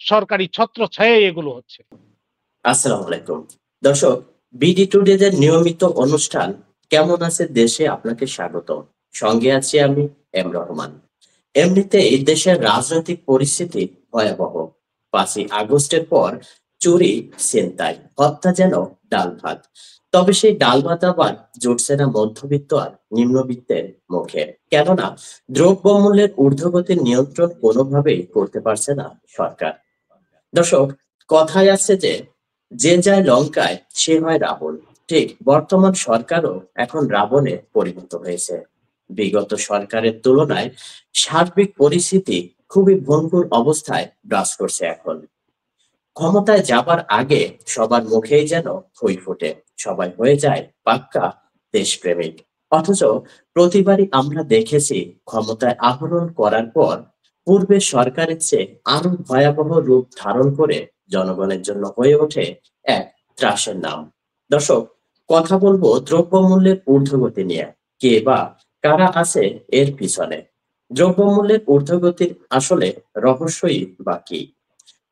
সরকারি ছত্রছায়ায় এগুলো হচ্ছে। আসসালামু আলাইকুম। দর্শক, বিডি টুডে এর নিয়মিত অনুষ্ঠান কেমন আছে দেশে আপনাকে স্বাগত। সঙ্গে আছি আমি রহমান। এমনিতেই দেশের রাজনৈতিক পরিস্থিতি ভয়াবহ। ৫ই আগস্টের পর চুরি, ছিনতাই, হত্যা যেন ডাল ভাত। তবে সেই ডাল ভাত আবার জুটছে না মধ্যবিত্ত আর নিম্নবিত্তের মুখে। কেননা দ্রব্যমূল্যের ঊর্ধ্বগতির নিয়ন্ত্রণ কোনোভাবেই করতে পারছে না সরকার। দর্শক, কথায় আছে যে যে যায় লঙ্কায় সে হয় রাবণ। ঠিক বর্তমান সরকারও এখন রাবণে পরিণত হয়েছে। বিগত সরকারের তুলনায় সার্বিক পরিস্থিতি খুবই ভঙ্গুর অবস্থায় বিরাজ করছে এখন। ক্ষমতায় যাবার আগে সবার মুখেই যেন খই ফোটে, সবাই হয়ে যায় পাক্কা দেশপ্রেমিক। অথচ প্রতিবারই আমরা দেখেছি ক্ষমতায় আহরণ করার পর পূর্বের সরকারের চেয়ে আরো ভয়াবহ রূপ ধারণ করে জনগণের জন্য হয়ে ওঠে এক ত্রাসের নাম। দর্শক, কথা বলবো দ্রব্যমূল্যের ঊর্ধ্বগতি নিয়ে। কে বা কারা আছে এর পিছনে? দ্রব্যমূল্যের ঊর্ধ্বগতির আসলে রহস্যই বা কি?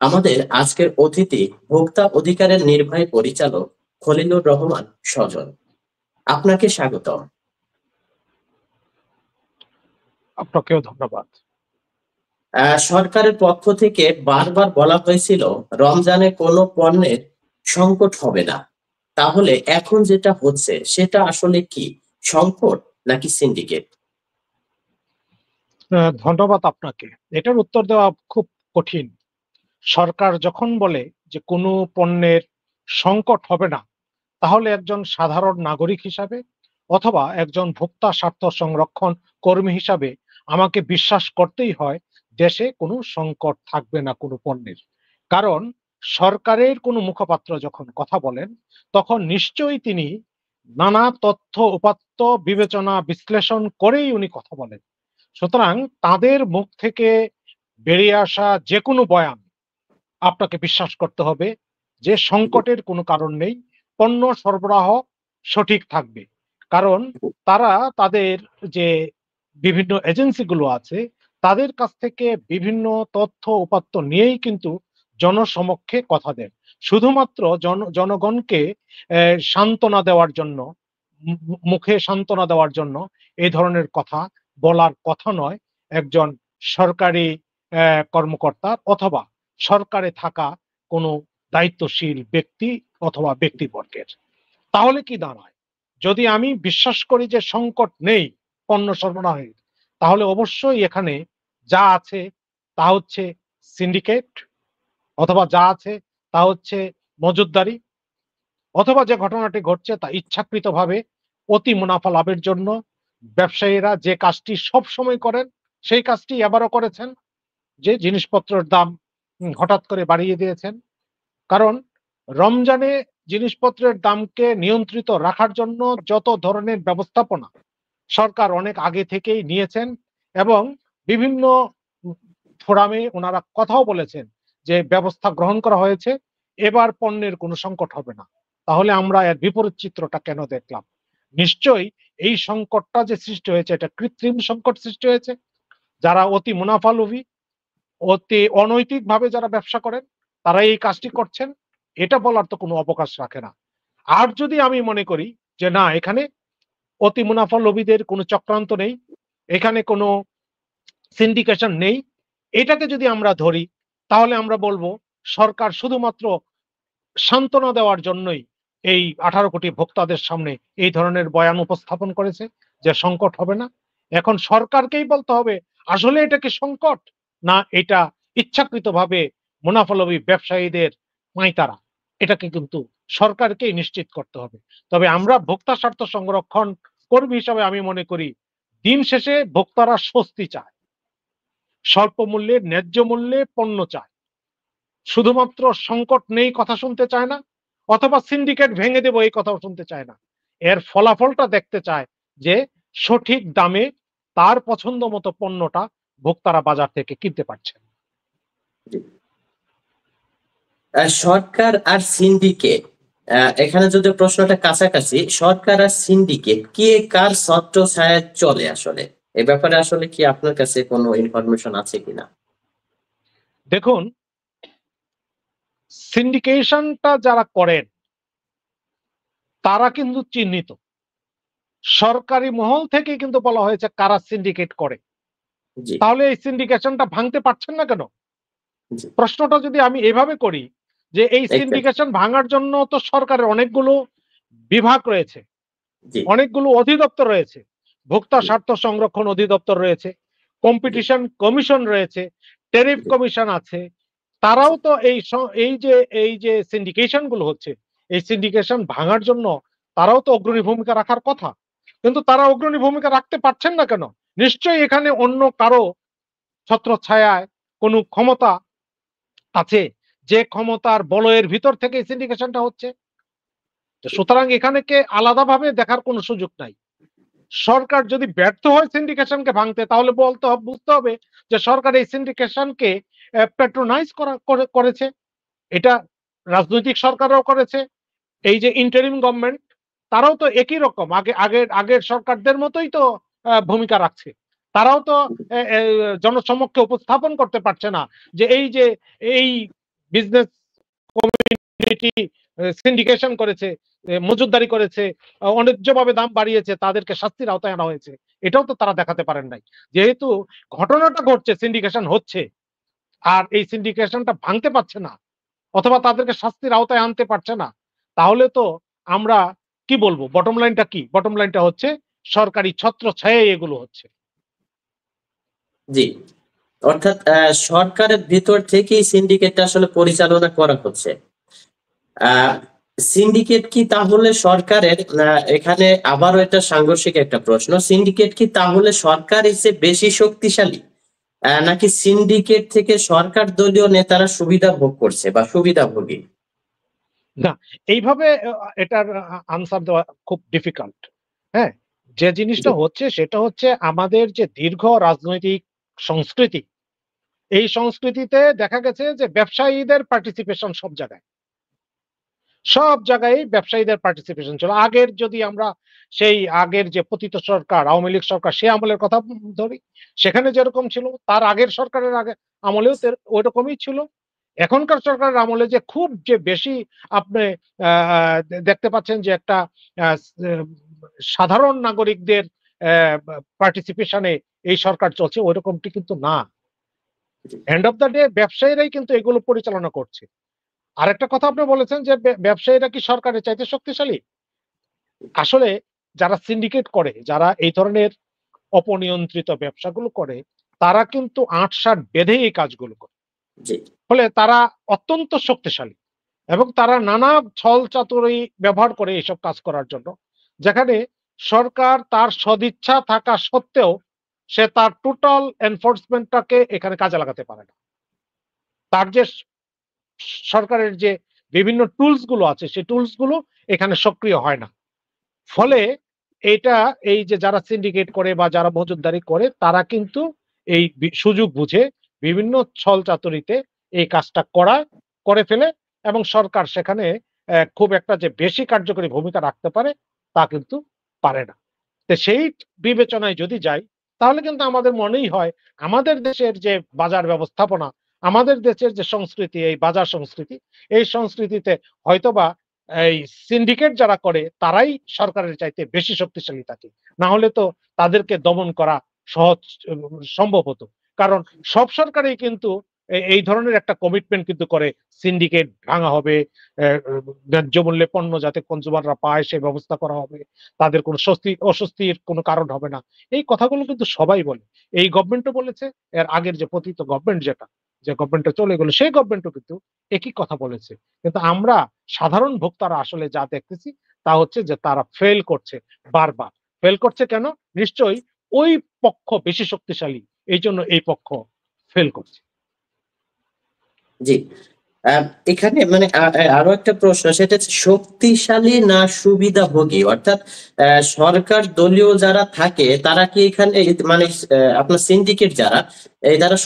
আমাদের আজকের অতিথি ভোক্তা অধিকারের নির্বাহী পরিচালক খলিলুর রহমান সজল। আপনাকে স্বাগতম। আপনাকেও ধন্যবাদ। সরকারের পক্ষ থেকে বারবার বলা হয়েছিল রমজানে কোনো পণ্যের সংকট হবে না। তাহলে এখন যেটা হচ্ছে সেটা আসলে কি? সংকট নাকি সিন্ডিকেট? ধন্যবাদ আপনাকে। এটার উত্তর দেওয়া খুব কঠিন। সরকার যখন বলে যে কোনো পণ্যের সংকট হবে না, তাহলে একজন সাধারণ নাগরিক হিসাবে অথবা একজন ভোক্তা স্বার্থ সংরক্ষণ কর্মী হিসাবে আমাকে বিশ্বাস করতেই হয় দেশে কোনো সংকট থাকবে না কোনো পণ্যের। কারণ সরকারের কোনো মুখপাত্র যখন কথা বলেন, তখন নিশ্চয়ই তিনি নানা তথ্য উপাত্ত বিবেচনা বিশ্লেষণ করেই উনি কথা বলেন। সুতরাং তাদের মুখ থেকে বেরিয়ে আসা যেকোনো বয়ান আপনাকে বিশ্বাস করতে হবে যে সংকটের কোনো কারণ নেই, পণ্য সরবরাহ সঠিক থাকবে। কারণ তারা তাদের যে বিভিন্ন এজেন্সিগুলো আছে, তাদের কাছ থেকে বিভিন্ন তথ্য উপাত্ত নিয়েই কিন্তু জনসমক্ষে কথা দেন। শুধুমাত্র জনগণকে সান্ত্বনা দেওয়ার জন্য, মুখে সান্ত্বনা দেওয়ার জন্য এই ধরনের কথা বলার কথা নয় একজন সরকারি কর্মকর্তা অথবা সরকারে থাকা কোনো দায়িত্বশীল ব্যক্তি অথবা ব্যক্তিবর্গের। তাহলে কি দাঁড়ায়? যদি আমি বিশ্বাস করি যে সংকট নেই পণ্য সরবরাহের, তাহলে অবশ্যই এখানে যা আছে তা হচ্ছে সিন্ডিকেট, অথবা যা আছে তা হচ্ছে মজুতদারি, অথবা যে ঘটনাটি ঘটছে তা ইচ্ছাকৃতভাবে অতি মুনাফা লাভের জন্য ব্যবসায়ীরা যে কাজটি সব সময় করেন সেই কাজটি এবারও করেছেন, যে জিনিসপত্রের দাম হঠাৎ করে বাড়িয়ে দিয়েছেন। কারণ রমজানে জিনিসপত্রের দামকে নিয়ন্ত্রিত রাখার জন্য যত ধরনের ব্যবস্থাপনা সরকার অনেক আগে থেকেই নিয়েছেন, এবং বিভিন্ন ফোরামে ওনারা কথাও বলেছেন যে ব্যবস্থা গ্রহণ করা হয়েছে, এবার পণ্যের কোনো সংকট হবে না। তাহলে আমরা এর বিপরীত চিত্রটা কেন দেখলাম? নিশ্চয়ই এই সংকটটা যে সৃষ্টি হয়েছে এটা কৃত্রিম সংকট সৃষ্টি হয়েছে। যারা অতি মুনাফালোভী, অতি অনৈতিকভাবে যারা ব্যবসা করেন, তারা এই কাজটি করছেন, এটা বলার তো কোনো অবকাশ রাখে না। আর যদি আমি মনে করি যে না, এখানে অতি মুনাফা লোভীদের কোনো চক্রান্ত নেই, এখানে কোনো সিন্ডিকেশন নেই, এটাকে যদি আমরা ধরি, তাহলে আমরা বলবো সরকার শুধুমাত্র সান্ত্বনা দেওয়ার জন্যই এই 18 কোটি ভোক্তাদের সামনে এই ধরনের বয়ান উপস্থাপন করেছে যে সংকট হবে না। এখন সরকারকেই বলতে হবে আসলে এটা কি সংকট, না এটা ইচ্ছাকৃতভাবে মুনাফালোভী ব্যবসায়ীদের পাঁয়তারা। এটাকে কিন্তু সরকারকেই নিশ্চিত করতে হবে। তবে আমরা ভোক্তা স্বার্থ সংরক্ষণ কর্মী হিসাবে আমি মনে করি দিন শেষে ভোক্তারা স্বস্তি চায়, স্বল্প মূল্যে ন্যায্য মূল্যে পণ্য চায়। শুধুমাত্র সংকট নেই কথা শুনতে চায় না, অথবা সিন্ডিকেট ভেঙে দেব এই কথাও শুনতে চায় না। এর ফলাফলটা দেখতে চায় যে সঠিক দামে তার পছন্দ মতো পণ্যটা ভোক্তারা বাজার থেকে কিনতে পারছেন। সরকার আর সিন্ডিকেট, এখানে যদি প্রশ্নটা কাছাকাছি, সরকার আর সিন্ডিকেট কে কার ছত্র ছায়ায় চলে আসলে? এ ব্যাপারে আসলে কি আপনার কাছে কোনো ইনফরমেশন আছে কিনা? দেখুন, সিন্ডিকেশনটা যারা করেন তারা কিন্তু চিহ্নিত, সরকারি মহল থেকে কিন্তু বলা হয়েছে কারা সিন্ডিকেট করে। জি, তাহলে এই সিন্ডিকেশনটা ভাঙতে পারছেন না কেন? জি, প্রশ্নটা যদি আমি এভাবে করি যে এই এক্সাক্টলি। সিন্ডিকেশন ভাঙার জন্য তো সরকারের অনেকগুলো বিভাগ রয়েছে, জি, অনেকগুলো অধিদপ্তর রয়েছে। ভোক্তা জি, স্বার্থ সংরক্ষণ অধিদপ্তর রয়েছে, জি, কম্পিটিশন কমিশন রয়েছে, ট্যারিফ জি, কমিশন আছে। জি, তারাও তো এই যে সিন্ডিকেশন গুলো হচ্ছে, এই সিন্ডিকেশন ভাঙার জন্য তারাও তো অগ্রণী ভূমিকা রাখার কথা। কিন্তু তারা অগ্রণী ভূমিকা রাখতে পারছেন না কেন? নিশ্চয়ই এখানে অন্য কারো ছত্রছায়ায় কোনো ক্ষমতা আছে, যে ক্ষমতার বলয়ের ভিতর থেকে এই সিন্ডিকেশনটা হচ্ছে। তো জি, সুতরাং এখানে কে আলাদাভাবে দেখার কোনো সুযোগ নাই। সরকার যদি ব্যর্থ হয় সিন্ডিকেশনকে ভাঙতে, তাহলে বুঝতে হবে যে সরকার এই সিন্ডিকেশনকে প্যাট্রোনাইজ করেছে। এটা রাজনৈতিক সরকাররাও করেছে। এই যে ইন্টারিম গভর্নমেন্ট, তারাও তো একই রকম আগের সরকারদের মতোই তো ভূমিকা রাখছে। তারাও তো জনসমক্ষে উপস্থাপন করতে পারছে না যে এই বিজনেস কমিউনিটি সিন্ডিকেশন করেছে, মজুতদারি করেছে, অন্যায্যভাবে দাম বাড়িয়েছে, তাদেরকে শাস্তির আওতায় আনা হয়েছে। এটাও তো তারা দেখাতে পারেন নাই। যেহেতু ঘটনাটা ঘটছে, সিন্ডিকেশন হচ্ছে, আর এই সিন্ডিকেশনটা ভাঙতে পারছে না অথবা তাদেরকে শাস্তির আওতায় আনতে পারছে না, তাহলে তো আমরা কি বলবো? বটম লাইনটা কি? বটম লাইনটা হচ্ছে সরকারি ছত্রছায়ায় এগুলো হচ্ছে। জি। অর্থাৎ সরকারের ভিতর থেকেই সিন্ডিকেটটা আসলে পরিচালনা করা হচ্ছে। আ সিন্ডিকেট কি তাহলে সরকারের এখানে আবারও এটা সাংঘর্ষিক একটা প্রশ্ন। সিন্ডিকেট কি তাহলে সরকারের চেয়ে বেশি শক্তিশালী? নাকি সিন্ডিকেট থেকে সরকার দলীয় নেতারা সুবিধা ভোগ করছে বা সুবিধাভোগী? না, এইভাবে এটার আনসার দেওয়া খুব ডিফিকাল্ট। হ্যাঁ? যে জি, জিনিসটা হচ্ছে সেটা হচ্ছে আমাদের যে দীর্ঘ রাজনৈতিক সংস্কৃতি, এই সংস্কৃতিতে দেখা গেছে যে ব্যবসায়ীদের পার্টিসিপেশন সব জায়গায়। সব জায়গায় ব্যবসায়ীদের পার্টিসিপেশন ছিল। যদি আমরা সেই আগের যে পতিত সরকার, আওয়ামী লীগ সরকার সে আমলের কথা ধরি, সেখানে যেরকম ছিল, তার আগের সরকারের আমলেও ওইরকমই ছিল। এখনকার সরকারের আমলে যে খুব যে বেশি আপনি আ দেখতে পাচ্ছেন যে একটা আ সাধারণ নাগরিকদের পার্টিসিপেশন এ এই সরকার চলছে, ওইরকমটি কিন্তু না। জি, এন্ড অফ দ্যা ডে ব্যবসায়ীরাই কিন্তু এগুলো পরিচালনা করছে। আরেকটা কথা আপনি বলেছেন যে ব্যবসায়ীরা কি সরকারের চাইতে শক্তিশালী? আসলে যারা সিন্ডিকেট করে, যারা এই ধরনের অপনিয়ন্ত্রিত ব্যবসাগুলো করে, তারা কিন্তু আঁট-শাঁট বেঁধে এই কাজগুলো করে। জি, ফলে তারা অত্যন্ত শক্তিশালী এবং তারা নানা ছল-চাতুরি ব্যবহার করে এসব কাজ করার জন্য। যেখানে সরকার তার সদিচ্ছা থাকা সত্ত্বেও সে তার টোটাল এনফোর্সমেন্ট টাকে এখানে কাজে লাগাতে পারে না। তার যে সরকারের যে বিভিন্ন টুলস গুলো আছে, সেই টুলস গুলো এখানে সক্রিয় হয় না। জি, ফলে এটা এই যে যারা সিন্ডিকেট করে বা যারা মজুতদারি করে তারা কিন্তু এই সুযোগ বুঝে বিভিন্ন ছলচাতুরিতে এই কাজটা করে ফেলে এবং সরকার সেখানে খুব একটা যে বেশি কার্যকরী ভূমিকা রাখতে পারে তা কিন্তু পারে না। তো সেই বিবেচনায় যদি যাই, তাহলে কিন্তু আমাদের মনেই হয় আমাদের দেশের যে বাজার ব্যবস্থাপনা, আমাদের দেশের যে সংস্কৃতি, এই বাজার সংস্কৃতি, এই সংস্কৃতিতে হয়তোবা এই সিন্ডিকেট যারা করে তারাই সরকারের চাইতে বেশি শক্তিশালী থাকে। না হলে তো তাদেরকে দমন করা সহজ সম্ভব হতো। কারণ সব সরকারই কিন্তু এই ধরনের একটা কমিটমেন্ট কিন্তু করে, সিন্ডিকেট ভাঙা হবে, ন্যায্য মূল্যে পণ্য যাতে কনজিউমাররা পায় সে ব্যবস্থা করা হবে। তাদের কোনো অস্বস্তির কোনো কারণ হবে না। এই কথাগুলো কিন্তু সবাই বলে। এই গভর্নমেন্টও বলেছে, এর আগের যে পতিত গভর্নমেন্ট যে গভর্নমেন্টটা চলে গেল সেই গভর্নমেন্টও কিন্তু একই কথা বলেছে। কিন্তু আমরা সাধারণ ভোক্তারা আসলে যা দেখতেছি তা হচ্ছে যে তারা ফেইল করছে বারবার। ফেইল করছে কেন? নিশ্চয়ই ওই পক্ষ বেশি শক্তিশালী। এইজন্য এই পক্ষ ফেইল করছে। জি। আ এখানে মানে আরো একটা প্রশ্ন সেটা হচ্ছে শক্তিশালী না সুবিধাভোগী? অর্থাৎ সরকার দলীয় যারা থাকে তারা কি এখানে মানে আপনার সিন্ডিকেট যারা তারা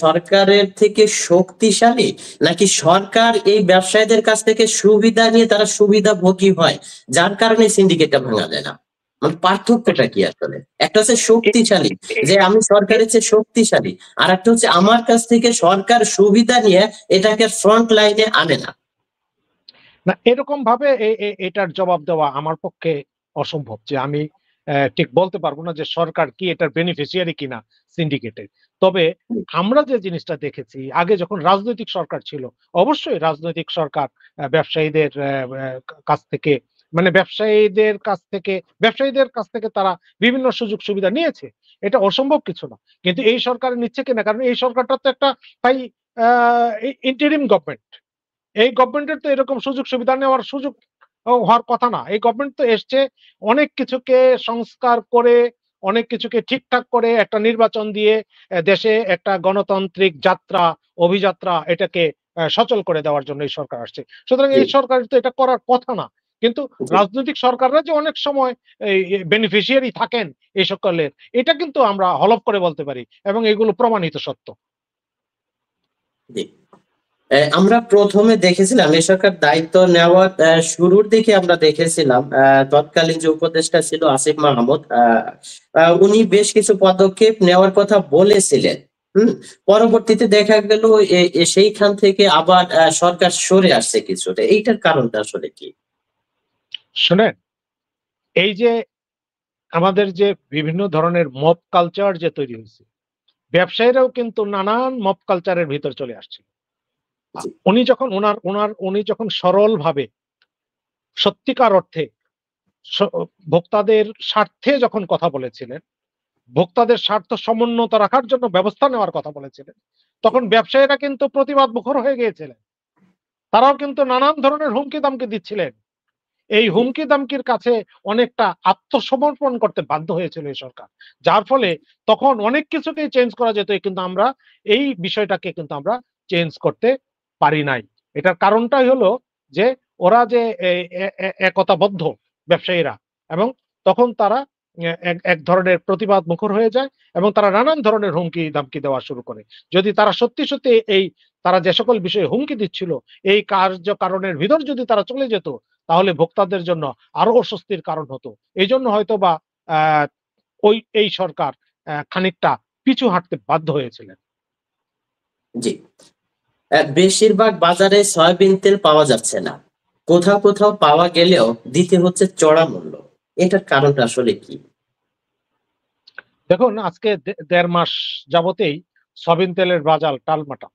সরকারের থেকে শক্তিশালী? নাকি সরকার এই ব্যবসায়ীদের কাছ থেকে সুবিধা নিয়ে তারা সুবিধাভোগী হয়? যার কারণে সিন্ডিকেটটা ভাঙা যায় না? মানে পার্থক্যটা কি আসলে? একটা হচ্ছে শক্তিশালী, এ- যে আমি এ- সরকারের চেয়ে শক্তিশালী। আর একটা হচ্ছে আমার কাছ থেকে সরকার সুবিধা নিয়ে এটাকে ফ্রন্ট লাইনে আনে না। না, এরকম ভাবে এটার জবাব দেওয়া আমার পক্ষে অসম্ভব, যে আমি ঠিক বলতে পারবো না যে সরকার কি এটার বেনিফিশিয়ারি কিনা সিন্ডিকেটের। তবে আমরা যে জিনিসটা দেখেছি আগে যখন রাজনৈতিক সরকার ছিল, অবশ্যই রাজনৈতিক সরকার ব্যবসায়ীদের কাছ থেকে, মানে ব্যবসায়ীদের কাছ থেকে তারা বিভিন্ন সুযোগ সুবিধা নিয়েছে। এটা অসম্ভব কিছু না। কিন্তু এই সরকার নিচ্ছে কিনা, কারণ এই সরকারটা তো একটা তাই ইন্টারিম গভর্নমেন্ট। এই গভর্নমেন্টের তো এরকম সুযোগ সুবিধা নেওয়ার সুযোগ হওয়ার কথা না। এই গভর্নমেন্ট তো এসছে অনেক কিছুকে সংস্কার করে, অনেক কিছুকে ঠিকঠাক করে একটা নির্বাচন দিয়ে দেশে একটা গণতান্ত্রিক যাত্রা, অভিযাত্রা এটাকে সচল করে দেওয়ার জন্য এই সরকার আসছে। সুতরাং জি, এই সরকারের তো এটা করার কথা না। কিন্তু জি। রাজনৈতিক সরকাররা যে অনেক সময় এই বেনিফিশিয়ারি থাকেন এই সকলের, এটা কিন্তু আমরা হলফ করে বলতে পারি এবং এগুলো প্রমাণিত সত্য। জি। আমরা ১ম এ দেখেছিলাম এই সরকার দায়িত্ব নেওয়ার শুরুর দিকে আমরা দেখেছিলাম তৎকালীন যে উপদেষ্টা ছিল আসিফ মাহমুদ, উনি বেশ কিছু পদক্ষেপ নেওয়ার কথা বলেছিলেন। হুম? পরবর্তীতে দেখা গেল সেইখান থেকে আবার সরকার সরে আসছে কিছুটা। এইটার কারণটা আসলে কি? শুনেন, এই যে আমাদের যে বিভিন্ন ধরনের মব কালচার যে তৈরি হয়েছে, ব্যবসায়ীরাও কিন্তু নানান মব কালচারের ভিতর চলে আসছে। জি, উনি যখন উনি যখন সরলভাবে সত্যিকার অর্থে স- ভোক্তাদের স্বার্থে যখন কথা বলেছিলেন, ভোক্তাদের স্বার্থ সমুন্নত রাখার জন্য ব্যবস্থা নেওয়ার কথা বলেছিলেন, জি, তখন ব্যবসায়ীরা কিন্তু প্রতিবাদ মুখর হয়ে গিয়েছিলেন। তারাও কিন্তু নানান ধরনের হুমকি দামকি দিচ্ছিলেন। এই জি, হুমকি দামকির কাছে অনেকটা আত্মসমর্পণ করতে বাধ্য হয়েছিল এই সরকার। যার ফলে তখন অনেক কিছুকেই চেঞ্জ করা যেত, কিন্তু আমরা এই বিষয়টাকে কিন্তু আমরা চেঞ্জ করতে পারি নাই। এটার কারণটাই হলো যে ওরা যে একতাবদ্ধ ব্যবসায়ীরা, এবং তখন তারা এক ধরনের প্রতিবাদ মুখর হয়ে যায় এবং তারা নানান ধরনের হুমকি দামকি দেওয়া শুরু করে। যদি তারা সত্যি সত্যি এই তারা যে সকল বিষয়ে হুমকি দিচ্ছিল এই কারণের ভিতর যদি তারা চলে যেত, তাহলে ভোক্তাদের জন্য আরো অস্বস্তির কারণ হতো। এইজন্য হয়তোবা আহ এই সরকার খানিকটা পিছু হাঁটতে বাধ্য হয়েছিলেন। জি। বেশিরভাগ বাজারে সয়াবিন তেল পাওয়া যাচ্ছে না। কোথাও, কোথাও পাওয়া গেলেও দিতে হচ্ছে চড়া মূল্য। এটার কারণটা আসলে কি? দেখুন, আজকে ১.৫ মাস যাবতেই সয়াবিন তেলের বাজার টালমাটাল।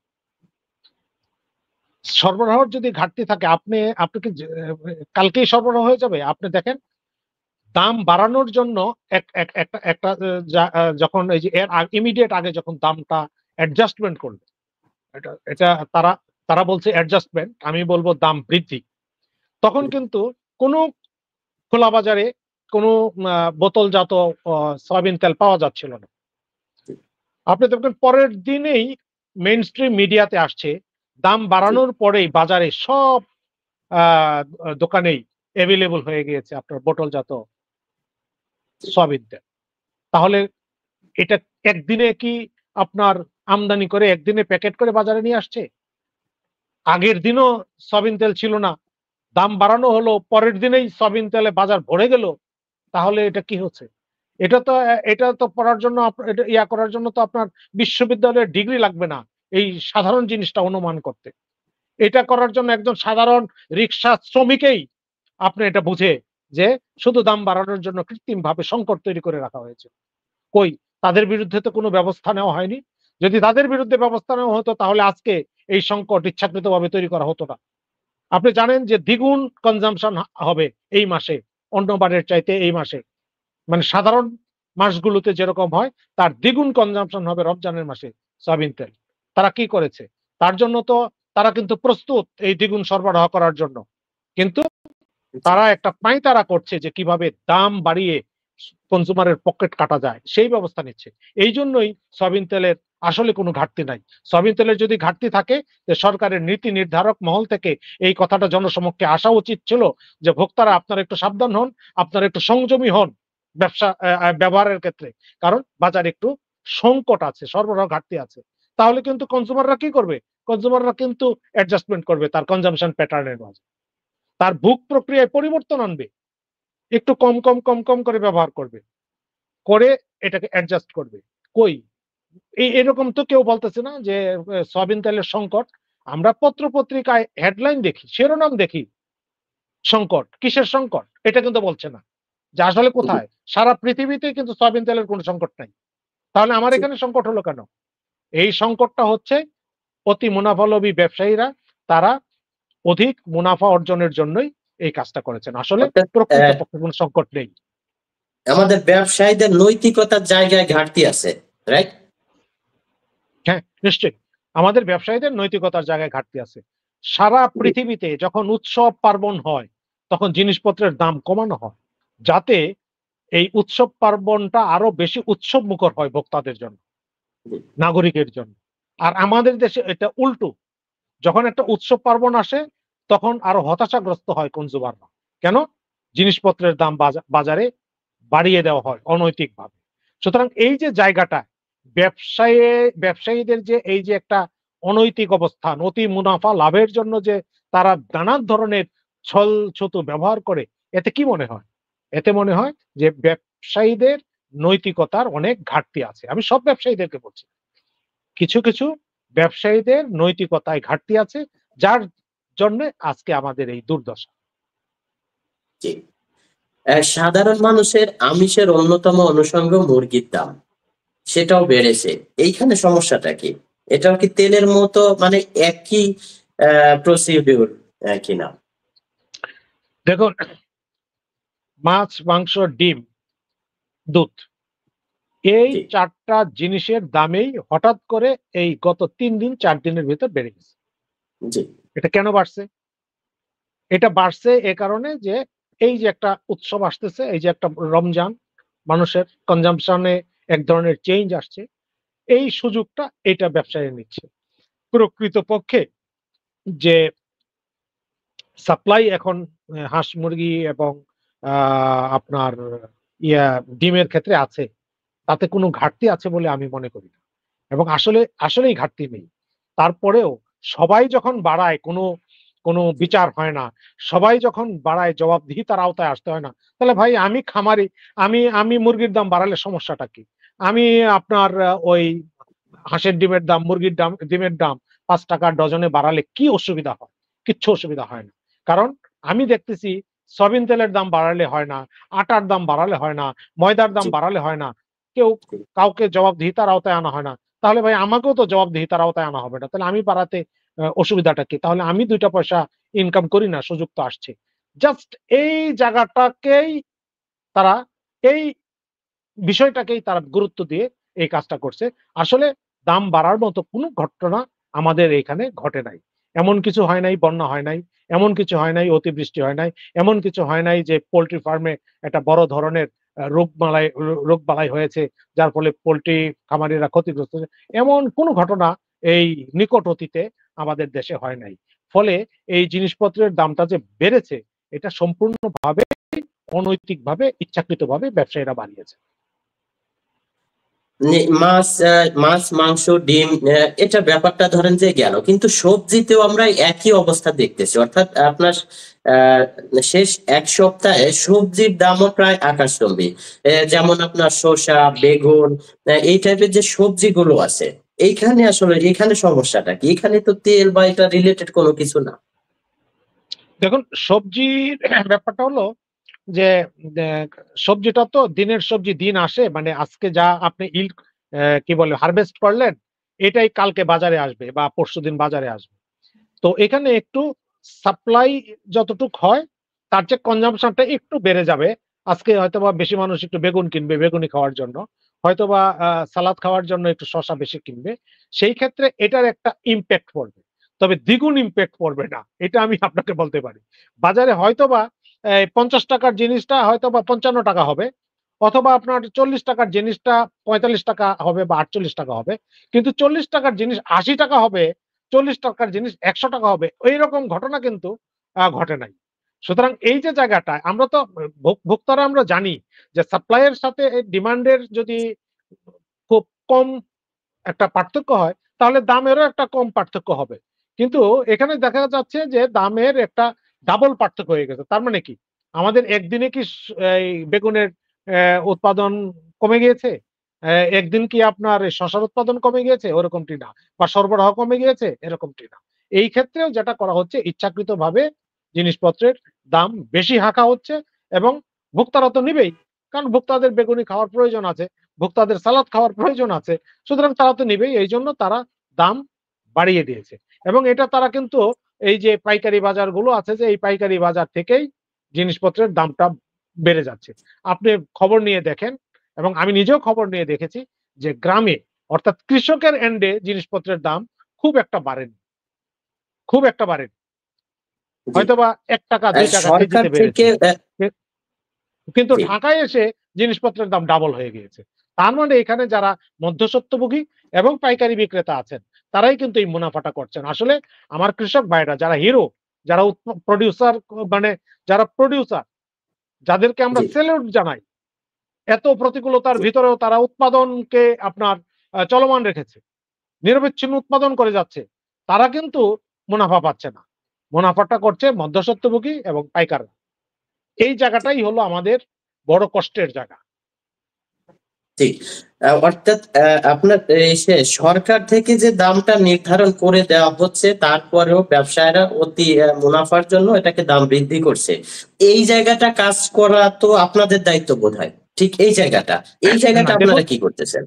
সরবরাহের যদি ঘাটতি থাকে, আপনি আপনি কি কালকেই সরবরাহ হয়ে যাবে? আপনি দেখেন, দাম বাড়ানোর জন্য একটা যখন এই যে এর ইমিডিয়েট আগে যখন দামটা অ্যাডজাস্টমেন্ট করবে, এটা তারা তারা বলছে অ্যাডজাস্টমেন্ট, আমি বলবো দাম বৃদ্ধি। তখন কিন্তু কোনো খোলা বাজারে কোনো বোতলজাত সয়াবিন তেল পাওয়া যাচ্ছিল না। আপনি দেখবেন পরের দিনেই মেইন স্ট্রিম মিডিয়াতে আসছে, দাম জি, বাড়ানোর পরেই বাজারে সব আ দোকানেই এভেইলেবল হয়ে গিয়েছে আপনার বোতলজাত জি, সয়াবিন তেল। তাহলে এটা একদিনে কি আপনার আমদানি করে একদিনে প্যাকেট করে বাজারে নিয়ে আসছে? আগের দিনও সয়াবিন তেল ছিল না। দাম বাড়ানো হলো, পরের দিনেই সয়াবিন তেলে বাজার ভরে গেল। তাহলে এটা কি হচ্ছে? এটা তো পড়ার জন্য এটা করার জন্য তো আপনার বিশ্ববিদ্যালয়ের ডিগ্রি লাগবে না। এই সাধারণ জিনিসটা অনুমান করতে। এটা করার জন্য একজন সাধারণ রিক্সা শ্রমিকই আপনি এটা বুঝে যে শুধু দাম বাড়ানোর জন্য কৃত্রিমভাবে সংকট তৈরি করে রাখা হয়েছে। কই, তাদের বিরুদ্ধে তো কোনো ব্যবস্থা নেওয়া হয়নি। যদি তাদের বিরুদ্ধে ব্যবস্থা নেওয়া হতো তাহলে আজকে এই সংকট ইচ্ছাকৃতভাবে তৈরি করা হতো না। আপনি জানেন যে দ্বিগুণ কনজাম্পশন হবে এই মাসে, অন্য বারের চাইতে এই মাসে। মানে সাধারণ মাসগুলোতে যেরকম হয় তার দ্বিগুণ কনজাম্পশন হবে রমজানের মাসে সয়াবিন তেল। তারা কি করেছে? তার জন্য তো তারা কিন্তু প্রস্তুত এই দ্বিগুণ সরবরাহ করার জন্য। কিন্তু জি, তারা একটা পাঁয়তারা করছে যে কিভাবে দাম বাড়িয়ে কনজ্যুমারের পকেট কাটা যায় সেই ব্যবস্থা নিচ্ছে। এইজন্যই সয়াবিন তেলের আসলে কোনো ঘাটতি নাই। সয়াবিন তেলের যদি ঘাটতি থাকে, যে সরকারের নীতি নির্ধারক মহল থেকে এই কথাটা জনসমক্ষে আসা উচিত ছিল যে ভোক্তারা আপনারা একটু সাবধান হন, আপনারা একটু সংযমী হন ব্যবসা ব্যবহারের ক্ষেত্রে। কারণ বাজারে একটু সংকট আছে, সরবরাহ ঘাটতি আছে। তাহলে কিন্তু কনজ্যুমাররা কি করবে? কনজ্যুমাররা কিন্তু অ্যাডজাস্টমেন্ট করবে তার কনজাম্পশন প্যাটার্ন এর মাঝে। তার ভোগ প্রক্রিয়ায় পরিবর্তন আনবে। একটু কম কম কম কম করে ব্যবহার করবে, করে এটাকে অ্যাডজাস্ট করবে। কই এরকম তো কেউ বলতেছে না যে সয়াবিন তেলের সংকট। আমরা পত্র পত্রিকায় হেডলাইন দেখি, শিরোনাম দেখি, সংকট কিসের সংকট এটা কিন্তু বলছে না যে আসলে জি, কোথায়। সারা পৃথিবীতে কিন্তু সয়াবিন তেলের কোনো সংকট নাই, তাহলে আমার জি, এখানে সংকট হলো কেন? এই সংকটটা হচ্ছে অতি মুনাফালোভী ব্যবসায়ীরা, তারা অধিক মুনাফা অর্জনের জন্যই এই কাজটা করেছেন। আসলে অর্থাৎ প্রকৃতপক্ষে কোনো সংকট নেই। আমাদের ব্যবসায়ীদের নৈতিকতার জায়গায় ঘাটতি আছে, রাইট? হ্যাঁ, নিশ্চয়ই। আমাদের ব্যবসায়ীদের নৈতিকতার জায়গায় ঘাটতি আছে। সারা জি, পৃথিবীতে যখন উৎসব পার্বণ হয়, তখন জিনিসপত্রের দাম কমানো হয়। যাতে এই উৎসব পার্বণটা আরো বেশি উৎসবমুখর হয় ভোক্তাদের জন্য, জি, নাগরিকের জন্য। আর আমাদের দেশে এটা উল্টো। যখন একটা উৎসব পার্বণ আসে, তখন আরো হতাশাগ্রস্ত হয় কনজিউমাররা। কেন? জিনিসপত্রের দাম বাজারে বাড়িয়ে দেওয়া হয় অনৈতিকভাবে। সুতরাং এই যে জায়গাটা, ব্যবসায়ে ব্যবসায়ীদের যে এই যে একটা অনৈতিক অবস্থান, অতি মুনাফা লাভের জন্য যে তারা নানান ধরনের ছল-ছতু ব্যবহার করে, এতে কি মনে হয়? এতে মনে হয় যে ব্যবসায়ীদের নৈতিকতার অনেক ঘাটতি আছে। আমি সব ব্যবসায়ীদেরকে বলছি না। কিছু, কিছু ব্যবসায়ীদের নৈতিকতায় ঘাটতি আছে, যার জন্যে আজকে আমাদের এই দুর্দশা। জি। সাধারণ মানুষের আমিষের অন্যতম অনুষঙ্গ মুরগির দাম, সেটাও বেড়েছে। এইখানে সমস্যাটা কি? এটাও কি তেলের মতো মানে একই প্রসিডিউর কিনা? দেখুন, মাছ, মাংস, ডিম, দুধ, এই জি, ৪ টা জিনিসের দামেই হঠাৎ করে এই গত ৩ দিন ৪ দিনের ভেতর বেড়ে গেছে। জি, এটা কেন বাড়ছে? এটা বাড়ছে এ কারণে যে এই যে একটা উৎসব আসতেছে, এই যে একটা রমজান, মানুষের কনজাম্পশন এ এক ধরনের চেঞ্জ আসছে। এই সুযোগটা এটা ব্যবসায়ীরা নিচ্ছে। প্রকৃতপক্ষে যে সাপ্লাই এখন হাঁস মুরগি এবং আ আপনার ইয়া ডিমের ক্ষেত্রে আছে, তাতে কোনো ঘাটতি আছে বলে আমি মনে করি না। এবং আসলেই ঘাটতি নেই। তারপরেও সবাই যখন বাড়ায় কোনো জি, বিচার হয় না। সবাই যখন বাড়ায় জবাবদিহিতার আওতায় আসতে হয় না। তাহলে ভাই আমি খামারি, আমি মুরগির দাম বাড়ালে সমস্যাটা কি? আমি আপনার ওই হাঁসের ডিমের দাম, মুরগির ডিমের দাম ৳৫ ডজনে বাড়ালে কি অসুবিধা হয়? কিচ্ছু অসুবিধা হয় না। কারণ আমি দেখতেছি সয়াবিন তেলের দাম বাড়ালে হয় না, আটার দাম বাড়ালে হয় না, ময়দার দাম জি, বাড়ালে হয় না। কেউ জি, কাউকে জবাবদিহিতার আওতায় আনা হয় না। তাহলে ভাই আমাকেও তো জবাবদিহিতার আওতায় আনা হবে না। তাহলে আমি বাড়াতে অসুবিধাটা কি? তাহলে আমি ২ টা পয়সা ইনকাম করি না, সুযোগ তো আসছে। জাস্ট এই জায়গাটাকেই তারা, এই বিষয়টাকেই তারা গুরুত্ব দিয়ে এই কাজটা করছে। আসলে দাম বাড়ার মতো কোনো ঘটনা আমাদের এখানে ঘটে নাই। এমন কিছু হয় নাই, বন্যা হয় নাই, এমন কিছু হয় নাই, অতিবৃষ্টি হয় নাই, এমন কিছু হয় নাই যে পোল্ট্রি ফার্মে একটা বড় ধরনের রোগবালাই হয়েছে, যার ফলে পোল্ট্রি খামারিরা ক্ষতিগ্রস্ত হয়েছে। এমন কোনো ঘটনা এই নিকট অতীতে আমাদের দেশে হয় নাই। ফলে এই জিনিসপত্রের দামটা যে বেড়েছে, এটা সম্পূর্ণভাবে অনৈতিকভাবে, ইচ্ছাকৃতভাবে ব্যবসায়ীরা বাড়িয়েছে। মাছ, মাংস, ডিম, এটা ব্যাপারটা ধরেন যে গেল। কিন্তু সবজিতেও আমরা একই অবস্থা দেখতেছি। অর্থাৎ আপনার আহ, শেষ ১ সপ্তাহে সবজির দামও প্রায় আকাশচুম্বী। যেমন আপনার শসা, বেগুন, এই টাইপের যে সবজিগুলো আছে, এখানে সমস্যাটা কি? এখানে তো তেল বা এটা রিলেটেড কোনো কিছু না। দেখুন, সবজির ব্যাপারটা হলো যে দেখ, সবজিটা তো দিনের সবজি দিন আসে, মানে আজকে যা আপনি কি বলে হারভেস্ট করলেন, এটাই কালকে বাজারে আসবে বা পরশুদিন বাজারে আসবে। তো এখানে একটু সাপ্লাই যতটুক হয়, তার চেয়ে কনজাম্পশনটা একটু বেড়ে যাবে। আজকে হয়তোবা বেশি মানুষ একটু বেগুন কিনবে বেগুনি খাওয়ার জন্য। হয়তোবা সালাদ খাওয়ার জন্য একটু শসা বেশি কিনবে। সেই ক্ষেত্রে এটার একটা ইমপ্যাক্ট পড়বে। তবে দ্বিগুণ ইমপ্যাক্ট পড়বে না। এটা আমি আপনাকে বলতে পারি। বাজারে হয়তোবা ৳৫০ র জিনিসটা হয়তোবা ৳৫৫ হবে। অথবা আপনার ৳৪০ র জিনিসটা ৳৪৫ হবে বা ৳৪৮ হবে। কিন্তু ৳৪০ র জিনিস ৳৮০ হবে, ৳৪০ র জিনিস ৳১০০ হবে। এইরকম ঘটনা কিন্তু ঘটে নাই। সুতরাং এই যে জায়গাটায় আমরা তো ভোক্তারা আমরা জানি যে সাপ্লাই এর সাথে এই ডিমান্ড এর যদি খুব কম একটা পার্থক্য হয়, তাহলে দামেরও একটা কম পার্থক্য হবে। কিন্তু এখানে দেখা যাচ্ছে যে দামের একটা ডাবল পার্থক্য হয়ে গেছে। তার মানে কি? আমাদের একদিনে কি এই বেগুনের উৎপাদন কমে গিয়েছে? একদিন কি আপনার এই শসার উৎপাদন কমে গিয়েছে? ওরকমটি না। বা সরবরাহ কমে গিয়েছে? এরকমটি না। এই ক্ষেত্রেও যেটা করা হচ্ছে ইচ্ছাকৃতভাবে জিনিসপত্রের দাম বেশি হাঁকা হচ্ছে এবং ভোক্তারা তো নিবেই। কারণ ভোক্তাদের বেগুনি খাওয়ার প্রয়োজন আছে, ভোক্তাদের সালাদ খাওয়ার প্রয়োজন আছে। সুতরাং তারা তো নিবেই। এইজন্য তারা দাম বাড়িয়ে দিয়েছে। এবং এটা তারা কিন্তু এই যে পাইকারি বাজারগুলো আছে যে এই পাইকারি বাজার থেকেই জিনিসপত্রের দামটা বেড়ে যাচ্ছে। আপনি খবর নিয়ে দেখেন এবং আমি নিজেও খবর নিয়ে দেখেছি যে গ্রামে অর্থাৎ কৃষকের এন্ডে জিনিসপত্রের দাম খুব একটা বাড়েনি। খুব একটা বাড়েনি। জি। হয়তোবা ৳১ ৳২ সরকার কেজিতে থেকে বেড়েছে। কি কিন্তু জি, ঢাকায় এসে জিনিসপত্রের দাম ডাবল হয়ে গিয়েছে। তার মানে এখানে যারা মধ্যস্বত্বভোগী এবং পাইকারি বিক্রেতা আছেন, তারাই কিন্তু এই মুনাফাটা করছেন। আসলে আমার কৃষক ভাইরা যারা হিরো, যারা প্রোডিউসার মানে যারা প্রোডিউসার, যাদেরকে আমরা জি, সেলিউট জানাই। এত প্রতিকূলতার জি, ভিতরেও তারা উৎপাদনকে আপনার চলমান রেখেছে। নিরবচ্ছিন্ন উৎপাদন করে যাচ্ছে। তারা কিন্তু মুনাফা পাচ্ছে না। মুনাফাটা করছে মধ্যস্বত্বভোগী এবং পাইকাররা। এই জায়গাটাই হলো আমাদের বড় কষ্টের জায়গা। জি। অর্থাৎ আপনার সরকার থেকে যে দামটা নির্ধারণ করে দেওয়া হচ্ছে তারপরেও ব্যবসায়ীরা অতি মুনাফার জন্য এটাকে দাম বৃদ্ধি করছে। এই জায়গাটা কাজ করা তো আপনাদের দায়িত্ব বোধহয়। ঠিক এই না জায়গাটা দেখুন, আপনারা কি করতেছেন?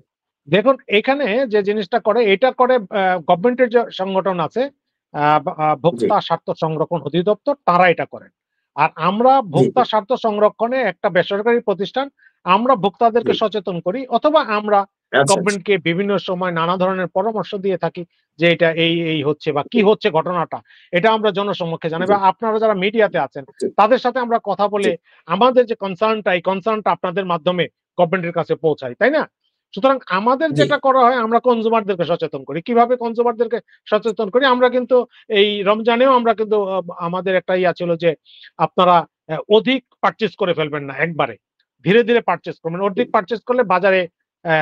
দেখুন এখানে যে জিনিসটা করে এটা করে গভর্নমেন্টের যে সংগঠন আছে জি, ভোক্তা স্বার্থ সংরক্ষণ অধিদপ্তর তারা এটা করেন। আর আমরা জি, জি, ভোক্তা স্বার্থ সংরক্ষণে একটা বেসরকারি প্রতিষ্ঠান আমরা জি। ভোক্তাদেরকে সচেতন করি অথবা আমরা আচ্ছা, আচ্ছা। গভর্নমেন্টকে বিভিন্ন সময় নানা ধরনের পরামর্শ দিয়ে থাকি যে এটা এই হচ্ছে বা কি হচ্ছে ঘটনাটা। এটা আমরা জনসমক্ষে জানাই জি, বা আপনারা যারা মিডিয়াতে আছেন জি, তাদের সাথে আমরা কথা জি, বলে আমাদের যে কনসার্নটা এই কনসার্নটা আপনাদের মাধ্যমে গভর্নমেন্টের কাছে পৌঁছাই। তাই না? সুতরাং আমাদের জি, যেটা করা হয় আমরা কনজিউমারদেরকে সচেতন করি। কিভাবে কনজিউমারদেরকে সচেতন করি? আমরা কিন্তু এই রমজানেও আমরা কিন্তু আমাদের একটা ইয়া ছিল যে আপনারা অধিক পারচেজ করে ফেলবেন না একবারে। ধীরে, ধীরে পারচেজ করবেন। অধিক পারচেজ করলে বাজারে অ্যা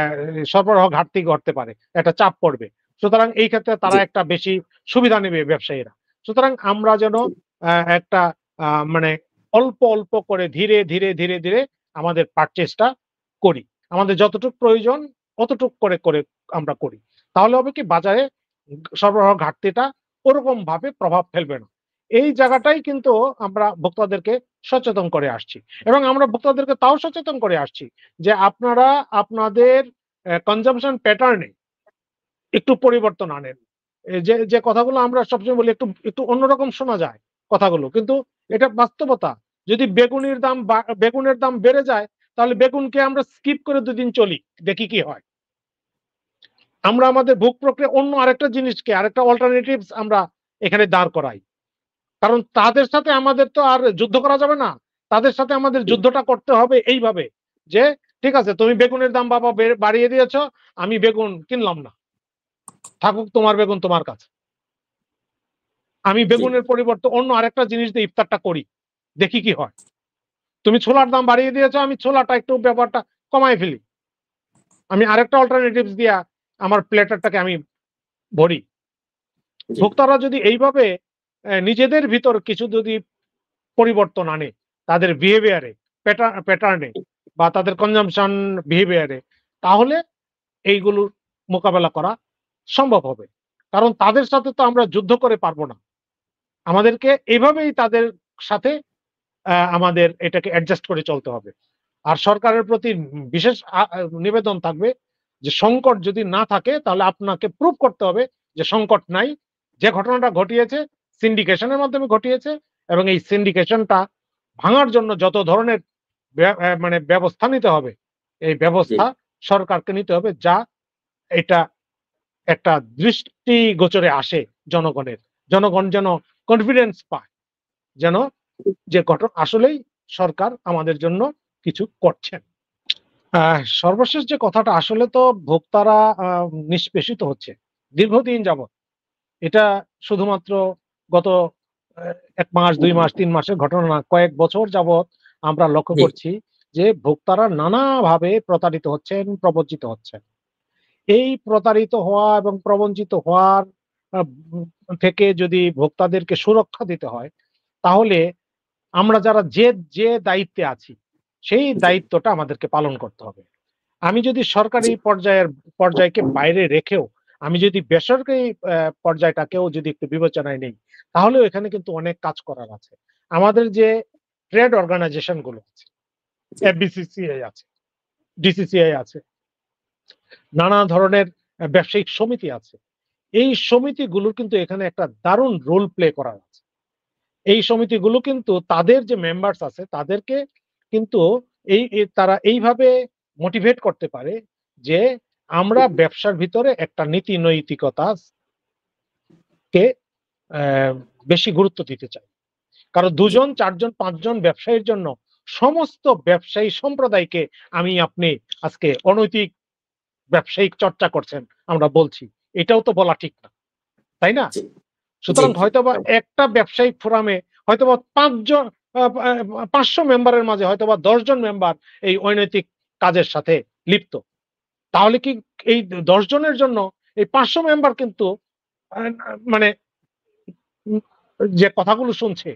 সরবরাহ ঘাটতি ঘটতে পারে। একটা চাপ পড়বে। সুতরাং এই ক্ষেত্রে তারা জি, একটা বেশি সুবিধা নেবে ব্যবসায়ীরা। সুতরাং আমরা যেন জি, একটা মানে অল্প, অল্প করে ধীরে, ধীরে, ধীরে, ধীরে আমাদের পারচেজটা করি। আমাদের যতটুক প্রয়োজন অতটুক করে আমরা করি। তাহলে হবে কি বাজারে সরবরাহ ঘাটতিটা ওরকমভাবে প্রভাব ফেলবে না। এই জায়গাটাই কিন্তু আমরা ভোক্তাদেরকে সচেতন করে আসছি। এবং আমরা ভোক্তাদেরকে তাও সচেতন করে আসছি যে আপনারা আপনাদের কনজাম্পশন প্যাটার্ন এ একটু পরিবর্তন আনেন। যে কথাগুলো আমরা সবসময় বলি একটু অন্যরকম শোনা যায় কথাগুলো। কিন্তু এটা বাস্তবতা। যদি বেগুনের দাম বেড়ে যায় তাহলে বেগুনকে আমরা স্কিপ করে ২ দিন চলি। দেখি কি হয়। আমরা আমাদের ভোগ প্রক্রিয়া অন্য আরেকটা জিনিসকে আরেকটা অল্টারনেটিভস আমরা এখানে দাঁড় করাই। কারণ তাদের সাথে আমাদের তো আর যুদ্ধ করা যাবে না। তাদের সাথে আমাদের জি, যুদ্ধটা করতে হবে এইভাবে যে, ঠিক আছে তুমি বেগুনের দাম বাবা বাড়িয়ে দিয়েছ, আমি বেগুন কিনলাম না। থাকুক তোমার বেগুন তোমার কাছে। আমি জি, বেগুনের পরিবর্তে অন্য আরেকটা জিনিস দিয়ে ইফতারটা করি। দেখি কি হয়। তুমি ছোলার দাম বাড়িয়ে দিয়েছ, আমি ছোলাটা একটু ব্যাপারটা কমায় ফেলি। আমি আরেকটা অল্টারনেটিভস দিয়া আমার প্ল্যাটারটাকে আমি ভরি। জি, ভোক্তারা যদি এইভাবে নিজেদের ভিতর কিছু যদি পরিবর্তন আনে, তাদের বিহেভিয়ার এ, প্যাটার্ন এ বা তাদের কনজাম্পশন বিহেভিয়ার এ, তাহলে এইগুলোর মোকাবেলা করা সম্ভব হবে। কারণ তাদের সাথে তো আমরা যুদ্ধ করে পারব না। আমাদেরকে এভাবেই তাদের সাথে আমাদের এটাকে অ্যাডজাস্ট করে চলতে হবে। আর সরকারের প্রতি বিশেষ আ আ নিবেদন থাকবে যে সংকট যদি না থাকে তাহলে আপনাকে প্রুভ করতে হবে যে সংকট নাই। যে ঘটনাটা ঘটিয়েছে সিন্ডিকেশন এর মাধ্যমে ঘটিয়েছে এবং এই সিন্ডিকেশনটা ভাঙার জন্য যত ধরনের মানে ব্যবস্থা নিতে হবে, এই জি, ব্যবস্থা সরকারকে নিতে হবে যা এটা একটা দৃষ্টিগোচরে আসে জনগণের। জনগণ যেন কনফিডেন্স পায়। যেন যে আসলেই সরকার আমাদের জন্য কিছু করছেন। সর্বশেষ যে কথাটা আসলে তো ভোক্তারা আ নিষ্পেষিত হচ্ছে। দীর্ঘদিন যাবৎ। এটা শুধুমাত্র গত ১ মাস, ২ মাস, ৩ মাসের ঘটনা না। কয়েক বছর যাবৎ আমরা লক্ষ্য জি, করছি যে ভোক্তারা নানাভাবে প্রতারিত হচ্ছেন, প্রবঞ্চিত হচ্ছেন। এই প্রতারিত হওয়া এবং প্রবঞ্চিত হওয়ার আ থেকে যদি ভোক্তাদেরকে সুরক্ষা দিতে হয়, তাহলে আমরা যারা যে যে দায়িত্বে আছি সেই জি, দায়িত্বটা আমাদেরকে পালন করতে হবে। আমি যদি সরকারি জি, পর্যায়কে বাইরে রেখেও আমি যদি বেসরকারি পর্যায়টাকেও যদি একটু বিবেচনায় নেই, তাহলেও এখানে কিন্তু অনেক কাজ করার আছে। আমাদের যে ট্রেড অর্গানাইজেশন গুলো আছে, জি, এফবিসিসিআই আছে, ডিসিসিআই আছে, নানা ধরনের ব্যবসায়িক সমিতি আছে। এই সমিতিগুলোর কিন্তু এখানে একটা দারুণ রোল প্লে করার আছে। এই সমিতিগুলো কিন্তু তাদের যে মেম্বার্স আছে তাদেরকে কিন্তু তারা এইভাবে মোটিভেট করতে পারে যে আমরা ব্যবসার ভিতরে একটা নীতি নৈতিকতাকে বেশি গুরুত্ব দিতে চাই। কারণ ২ জি, জন, ৪ জন, ৫ জন ব্যবসায়ীর জন্য সমস্ত ব্যবসায়ী সম্প্রদায়কে আপনি আজকে অনৈতিক ব্যবসায়িক চর্চা করছেন আমরা বলছি। এটাও তো বলা ঠিক না। তাই না? জি, জি, সুতরাং জি, হয়তোবা একটা ব্যবসায়িক ফোরামে হয়তোবা ৫ জন ৫০০ মেম্বারের মাঝে হয়তোবা ১০ জন মেম্বার এই অনৈতিক কাজের সাথে লিপ্ত। তাহলে কি এই ১০ জনের জন্য এই ৫০০ মেম্বার কিন্তু আ মানে উম যে কথাগুলো শুনছে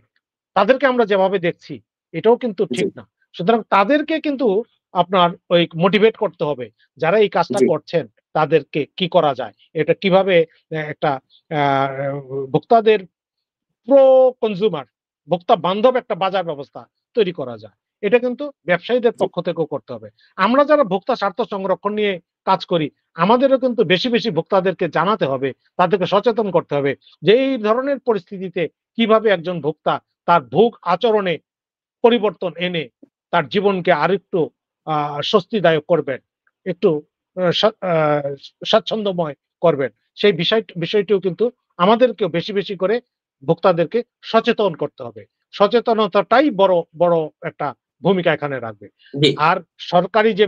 তাদেরকে আমরা যেভাবে দেখছি এটাও কিন্তু জি, ঠিক না। সুতরাং তাদেরকে কিন্তু আপনার ওই মোটিভেট করতে হবে। যারা এই কাজটা জি, করছেন তাদেরকে কি করা যায়? এটা কিভাবে একটা আ ভোক্তাদের প্রো কনজিউমার ভোক্তা বান্ধব একটা বাজার ব্যবস্থা তৈরি করা যায়। এটা কিন্তু ব্যবসায়ীদের জি, পক্ষ থেকেও করতে হবে। আমরা যারা ভোক্তা স্বার্থ সংরক্ষণ নিয়ে কাজ করি, আমাদেরও কিন্তু বেশি, বেশি ভোক্তাদেরকে জানাতে হবে, তাদেরকে সচেতন করতে হবে যে এই ধরনের পরিস্থিতিতে কিভাবে একজন ভোক্তা তার ভোগ আচরণে পরিবর্তন এনে তার জীবনকে আরেকটু আ স্বস্তিদায়ক করবেন। একটু আ স্বা আ স্বাচ্ছন্দ্যময় করবেন। সেই বিষয়টিও কিন্তু আমাদেরকেও বেশি, বেশি করে ভোক্তাদেরকে সচেতন করতে হবে। সচেতনতাটাই বড় একটা ভূমিকা এখানে রাখবে। জি, আর সরকারি যে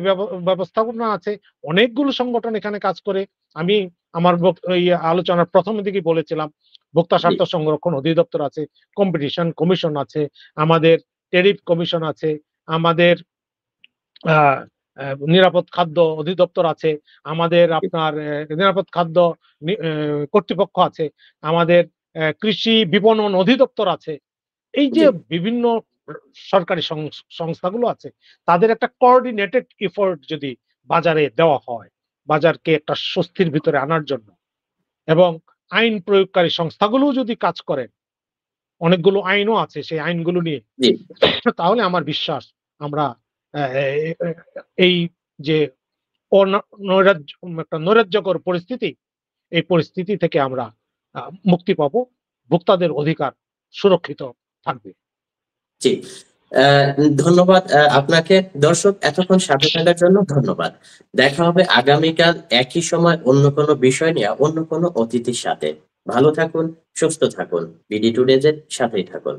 ব্যবস্থাপনা আছে, অনেকগুলো সংগঠন এখানে কাজ করে। আমি আমার ওই আলোচনার ১ম দিকেই বলেছিলাম, ভোক্তা জি, স্বার্থ সংরক্ষণ অধিদপ্তর আছে, কম্পিটিশন কমিশন আছে, আমাদের টেরিফ কমিশন আছে, আমাদের আ আ নিরাপদ খাদ্য অধিদপ্তর আছে, আমাদের আপনার নিরাপদ খাদ্য কর্তৃপক্ষ আছে, আমাদের কৃষি বিপণন অধিদপ্তর আছে। এই যে জি, বিভিন্ন সরকারি সংস্থাগুলো আছে, তাদের একটা কোঅর্ডিনেটেড এফোর্ট যদি বাজারে দেওয়া হয়, বাজারকে একটা স্বস্তির ভিতরে আনার জন্য এবং আইন প্রয়োগকারী সংস্থাগুলোও যদি কাজ করে, অনেকগুলো আইনও আছে সেই আইনগুলো নিয়ে জি, তাহলে আমার বিশ্বাস আমরা অ্যা এ এ এই যে অন নৈরাজ্য একটা নৈরাজ্যকর পরিস্থিতি, এই পরিস্থিতি থেকে আমরা আ মুক্তি পাবো। ভোক্তাদের অধিকার সুরক্ষিত থাকবে। জি। ধন্যবাদ আপনাকে। দর্শক এতক্ষণ সাথে থাকার জন্য ধন্যবাদ। দেখা হবে আগামীকাল একই সময় অন্য কোনো বিষয় নিয়ে অন্য কোনো অতিথির সাথে। ভালো থাকুন, সুস্থ থাকুন। বিডি টুডেজ এর সাথেই থাকুন।